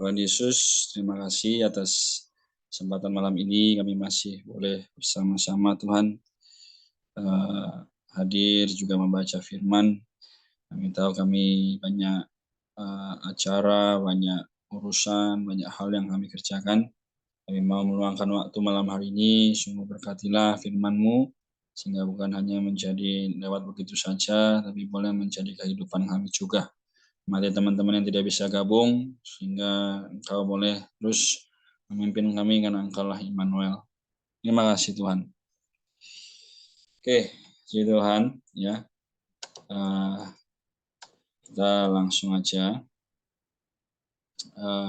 Tuhan Yesus, terima kasih atas kesempatan malam ini kami masih boleh bersama-sama Tuhan hadir juga membaca firman. Kami tahu kami banyak acara, banyak urusan, banyak hal yang kami kerjakan. Kami mau meluangkan waktu malam hari ini, sungguh berkatilah firman-Mu, sehingga bukan hanya menjadi lewat begitu saja, tapi boleh menjadi kehidupan kami juga. Mari teman-teman yang tidak bisa gabung, sehingga Engkau boleh terus memimpin kami karena Engkau-lah Immanuel. Terima kasih Tuhan. Oke, puji Tuhan ya. Kita langsung aja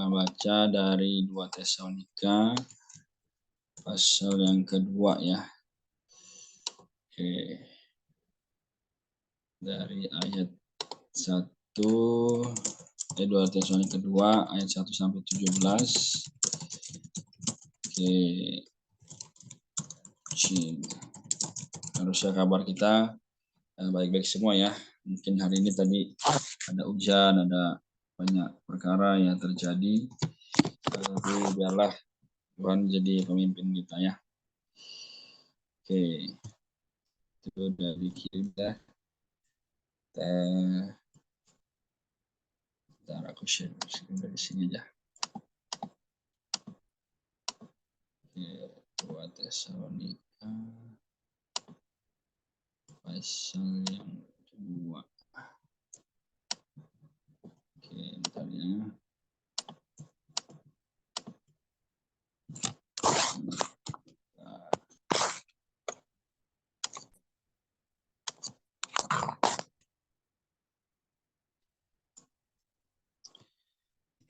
baca dari 2 Tesalonika pasal yang kedua ya. Oke. Dari ayat 1 2 Tesalonika kedua ayat 1 sampai 17. Oke. Harusnya kabar kita baik-baik semua ya. Mungkin hari ini tadi ada hujan, ada banyak perkara yang terjadi. Tapi biarlah Tuhan jadi pemimpin kita ya. Oke. Itu dari kirim ya. Bentar aku share dari sini aja. Oke, 2 Tesalonika pasal yang kedua. Oke, bentar ya.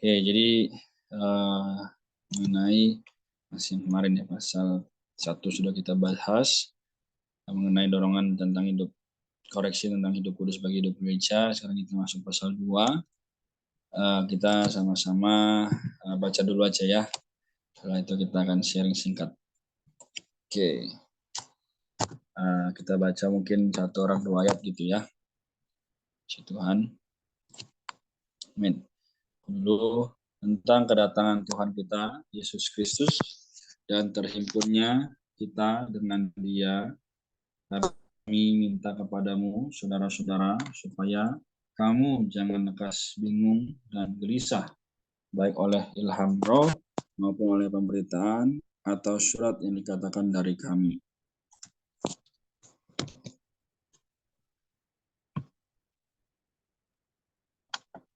Oke, jadi mengenai masih kemarin ya pasal 1 sudah kita bahas mengenai dorongan tentang hidup, koreksi tentang hidup kudus bagi hidup gereja. Sekarang kita masuk pasal 2. Kita sama-sama baca dulu aja ya. Setelah itu kita akan sharing singkat. Oke. Kita baca mungkin 1 orang 2 ayat gitu ya. Puji Tuhan. Amin. Dulu tentang kedatangan Tuhan kita Yesus Kristus dan terhimpunnya kita dengan Dia. Kami minta kepadamu, saudara-saudara, supaya kamu jangan lekas bingung dan gelisah, baik oleh ilham roh maupun oleh pemberitaan atau surat yang dikatakan dari kami.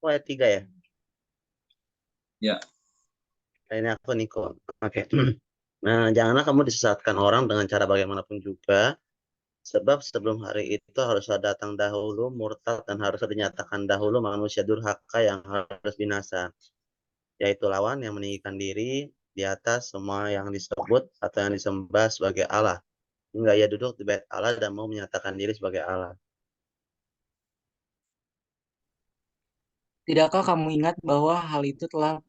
Ayat 3 ya? Ya. Ini aku Niko. Oke. Nah, janganlah kamu disesatkan orang dengan cara bagaimanapun juga, sebab sebelum hari itu harus datang dahulu murtad dan harus dinyatakan dahulu manusia durhaka yang harus binasa, yaitu lawan yang meninggikan diri di atas semua yang disebut atau yang disembah sebagai Allah, hingga ia duduk di bait Allah dan mau menyatakan diri sebagai Allah. Tidakkah kamu ingat bahwa hal itu telah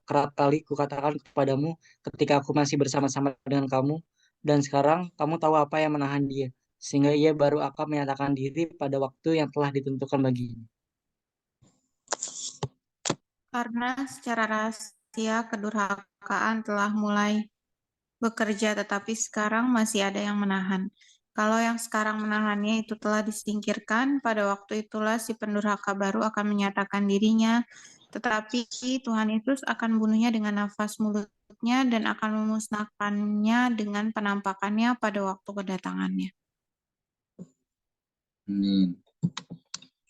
kerap kali kukatakan kepadamu ketika aku masih bersama-sama dengan kamu, dan sekarang kamu tahu apa yang menahan dia, sehingga ia baru akan menyatakan diri pada waktu yang telah ditentukan baginya. Karena secara rahasia kedurhakaan telah mulai bekerja, tetapi sekarang masih ada yang menahan. Kalau yang sekarang menahannya itu telah disingkirkan, pada waktu itulah si pendurhaka baru akan menyatakan dirinya, tetapi Tuhan Yesus akan bunuhnya dengan nafas mulutnya dan akan memusnahkannya dengan penampakannya pada waktu kedatangannya. Amin.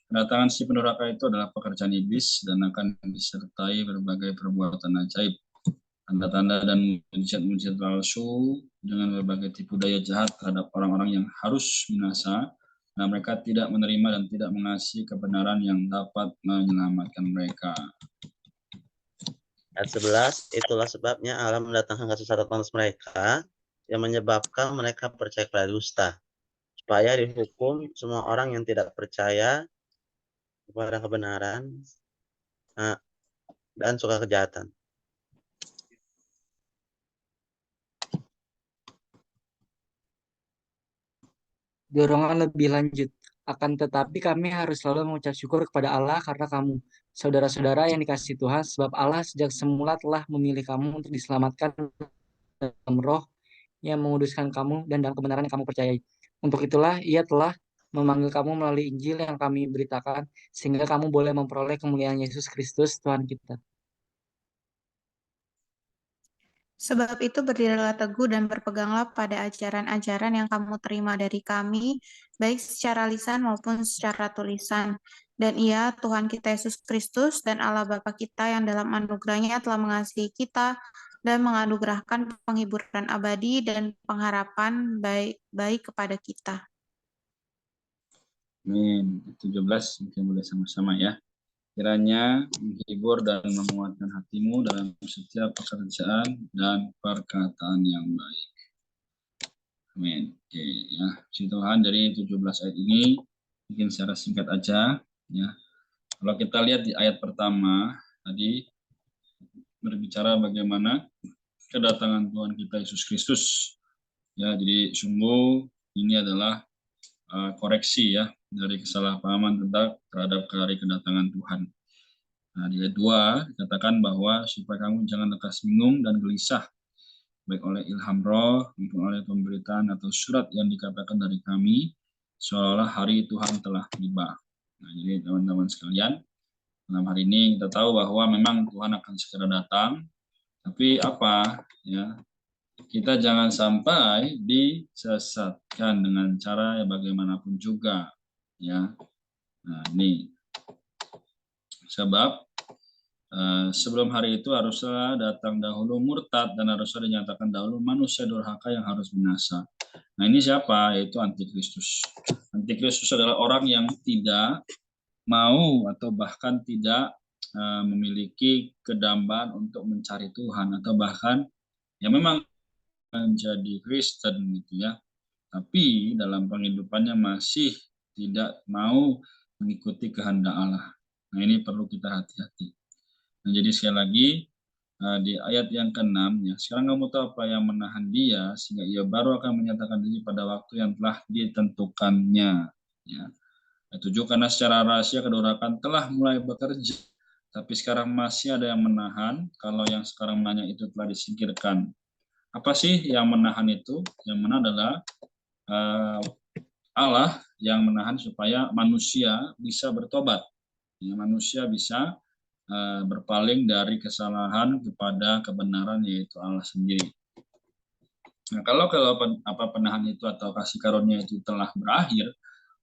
Kedatangan si pendurhaka itu adalah pekerjaan iblis dan akan disertai berbagai perbuatan ajaib, tanda-tanda dan mujizat-mujizat palsu dengan berbagai tipu daya jahat terhadap orang-orang yang harus binasa, dan mereka tidak menerima dan tidak mengasihi kebenaran yang dapat menyelamatkan mereka. Ayat 11, itulah sebabnya Allah mendatangkan kasus atas mereka yang menyebabkan mereka percaya kepada dusta, supaya dihukum semua orang yang tidak percaya kepada kebenaran dan suka kejahatan. Dorongan lebih lanjut. Akan tetapi kami harus selalu mengucap syukur kepada Allah karena kamu, saudara-saudara yang dikasihi Tuhan, sebab Allah sejak semula telah memilih kamu untuk diselamatkan dalam roh yang menguduskan kamu dan dalam kebenaran yang kamu percayai. Untuk itulah Ia telah memanggil kamu melalui Injil yang kami beritakan, sehingga kamu boleh memperoleh kemuliaan Yesus Kristus Tuhan kita. Sebab itu berdirilah teguh dan berpeganglah pada ajaran-ajaran yang kamu terima dari kami, baik secara lisan maupun secara tulisan. Dan Ia, Tuhan kita Yesus Kristus dan Allah Bapa kita yang dalam anugerahnya telah mengasihi kita dan menganugerahkan penghiburan abadi dan pengharapan baik kepada kita. Amin. 17 mungkin boleh sama-sama ya. Kiranya menghibur dan menguatkan hatimu dalam setiap pekerjaan dan perkataan yang baik. Amin. Oke ya. Puji Tuhan, dari 17 ayat ini mungkin secara singkat aja ya. Kalau kita lihat di ayat pertama tadi berbicara bagaimana kedatangan Tuhan kita Yesus Kristus. Ya, jadi sungguh ini adalah koreksi ya dari kesalahpahaman terhadap hari kedatangan Tuhan. Nah, di ayat 2 dikatakan bahwa supaya kamu jangan lekas bingung dan gelisah, baik oleh ilham roh, maupun oleh pemberitaan atau surat yang dikatakan dari kami, seolah hari Tuhan telah tiba. Nah, jadi teman-teman sekalian, dalam hari ini kita tahu bahwa memang Tuhan akan segera datang, tapi apa ya? Kita jangan sampai disesatkan dengan cara yang bagaimanapun juga, ya. Nah, ini sebab sebelum hari itu haruslah datang dahulu murtad dan haruslah dinyatakan dahulu manusia durhaka yang harus binasa. Nah, ini siapa? Yaitu Antikristus. Antikristus adalah orang yang tidak mau atau bahkan tidak memiliki kedambaan untuk mencari Tuhan, atau bahkan ya memang menjadi Kristen gitu ya, tapi dalam penghidupannya masih tidak mau mengikuti kehendak Allah. Nah, ini perlu kita hati-hati. Nah, jadi sekali lagi di ayat yang ke-6 ya, sekarang kamu tahu apa yang menahan dia sehingga ia baru akan menyatakan diri pada waktu yang telah ditentukannya ya. 7, karena secara rahasia kedurakan telah mulai bekerja, tapi sekarang masih ada yang menahan, kalau yang sekarang menanya itu telah disingkirkan. Apa sih yang menahan itu? Yang menahan adalah Allah yang menahan supaya manusia bisa bertobat. Ya, manusia bisa berpaling dari kesalahan kepada kebenaran, yaitu Allah sendiri. Nah, kalau penahan itu atau kasih karunia itu telah berakhir,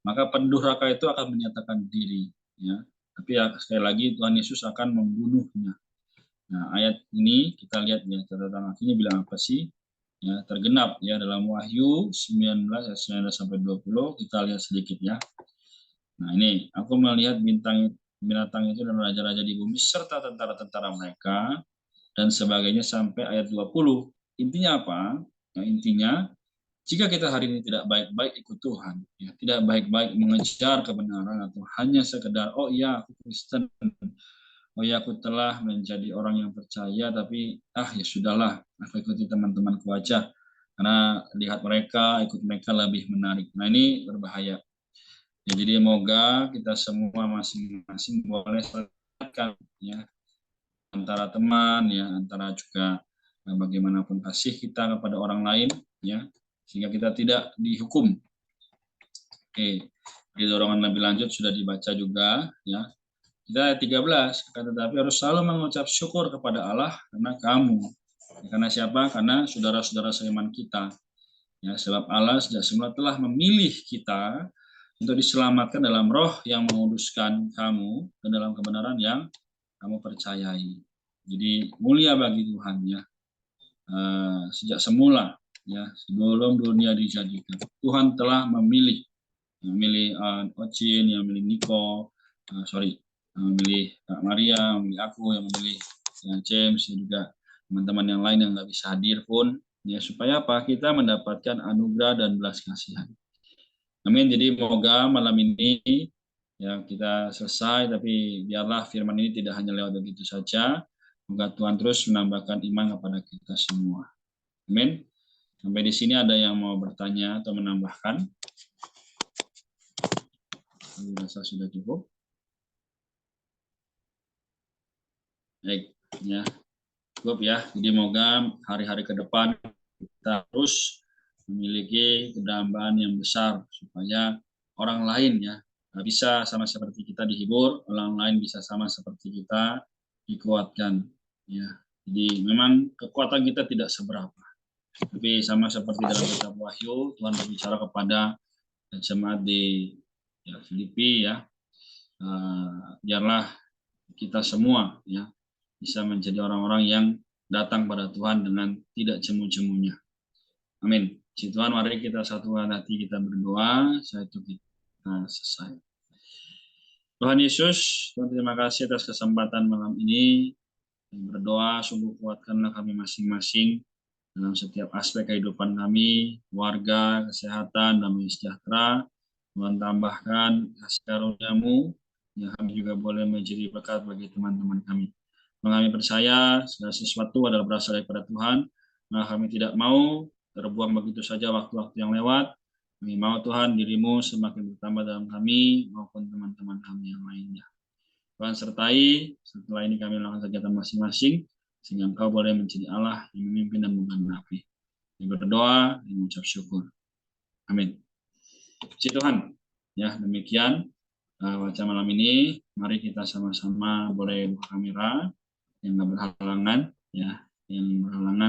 maka pendurhaka itu akan menyatakan diri. Ya. Tapi ya, sekali lagi Tuhan Yesus akan membunuhnya. Nah, ayat ini kita lihat ya, catatan akhirnya bilang apa sih? Ya, tergenap ya dalam Wahyu 19 ayat 19 sampai 20, kita lihat sedikit ya. Nah, ini aku melihat binatang itu dan raja-raja di bumi serta tentara-tentara mereka dan sebagainya sampai ayat 20. Intinya apa? Nah, intinya jika kita hari ini tidak baik-baik ikut Tuhan, ya, tidak baik-baik mengejar kebenaran atau hanya sekedar oh iya aku Kristen, oh ya aku telah menjadi orang yang percaya, tapi ya sudahlah, aku ikuti teman-temanku aja karena lihat mereka, ikut mereka lebih menarik. Nah, ini berbahaya ya. Jadi semoga kita semua masing-masing boleh selesaikan ya, antara teman ya, antara juga bagaimanapun kasih kita kepada orang lain ya, sehingga kita tidak dihukum. Oke, di dorongan lebih lanjut sudah dibaca juga ya. Kita ayat 13, tetapi harus selalu mengucap syukur kepada Allah karena kamu. Karena siapa? Karena saudara-saudara seiman kita. Ya, sebab Allah sejak semula telah memilih kita untuk diselamatkan dalam roh yang menguduskan kamu dan dalam kebenaran yang kamu percayai. Jadi mulia bagi Tuhan ya. Sejak semula ya, sebelum dunia dijadikan, Tuhan telah memilih Ocin, yang memilih Niko, memilih Kak Maria, memilih aku, yang memilih James, dan juga teman-teman yang lain yang nggak bisa hadir pun, ya supaya apa? Kita mendapatkan anugerah dan belas kasihan. Amin. Jadi semoga malam ini ya kita selesai, tapi biarlah firman ini tidak hanya lewat begitu saja. Semoga Tuhan terus menambahkan iman kepada kita semua. Amin. Sampai di sini ada yang mau bertanya atau menambahkan? Saya rasa sudah cukup. Baik, ya, cukup ya. Jadi moga hari-hari ke depan kita terus memiliki kedambaan yang besar supaya orang lain ya bisa sama seperti kita dihibur, orang lain bisa sama seperti kita dikuatkan. Ya, jadi memang kekuatan kita tidak seberapa, tapi sama seperti dalam kitab Wahyu, Tuhan berbicara kepada jemaat di Filipi ya, biarlah kita semua ya bisa menjadi orang-orang yang datang pada Tuhan dengan tidak jemu-jemunya. Amin. Si Tuhan, mari kita satukan hati, kita berdoa, setelah itu kita selesai. Tuhan Yesus, Tuhan terima kasih atas kesempatan malam ini. Berdoa, sungguh kuatkanlah kami masing-masing dalam setiap aspek kehidupan kami, keluarga, kesehatan, damai sejahtera. Tuhan tambahkan kasih karunia-Mu, yang kami juga boleh menjadi berkat bagi teman-teman kami. Kami percaya segala sesuatu adalah berasal daripada Tuhan. Nah, kami tidak mau terbuang begitu saja waktu-waktu yang lewat. Kami mau Tuhan diri-Mu semakin bertambah dalam kami maupun teman-teman kami yang lainnya. Tuhan sertai, setelah ini kami melakukan kegiatan masing-masing, sehingga Engkau boleh menjadi Allah yang memimpin dan menggenapi. Kami berdoa dan mengucap syukur. Amin. Puji Tuhan. Ya, demikian wacana malam ini. Mari kita sama-sama boleh buka kamera yang nggak berhalangan, ya, yang berhalangan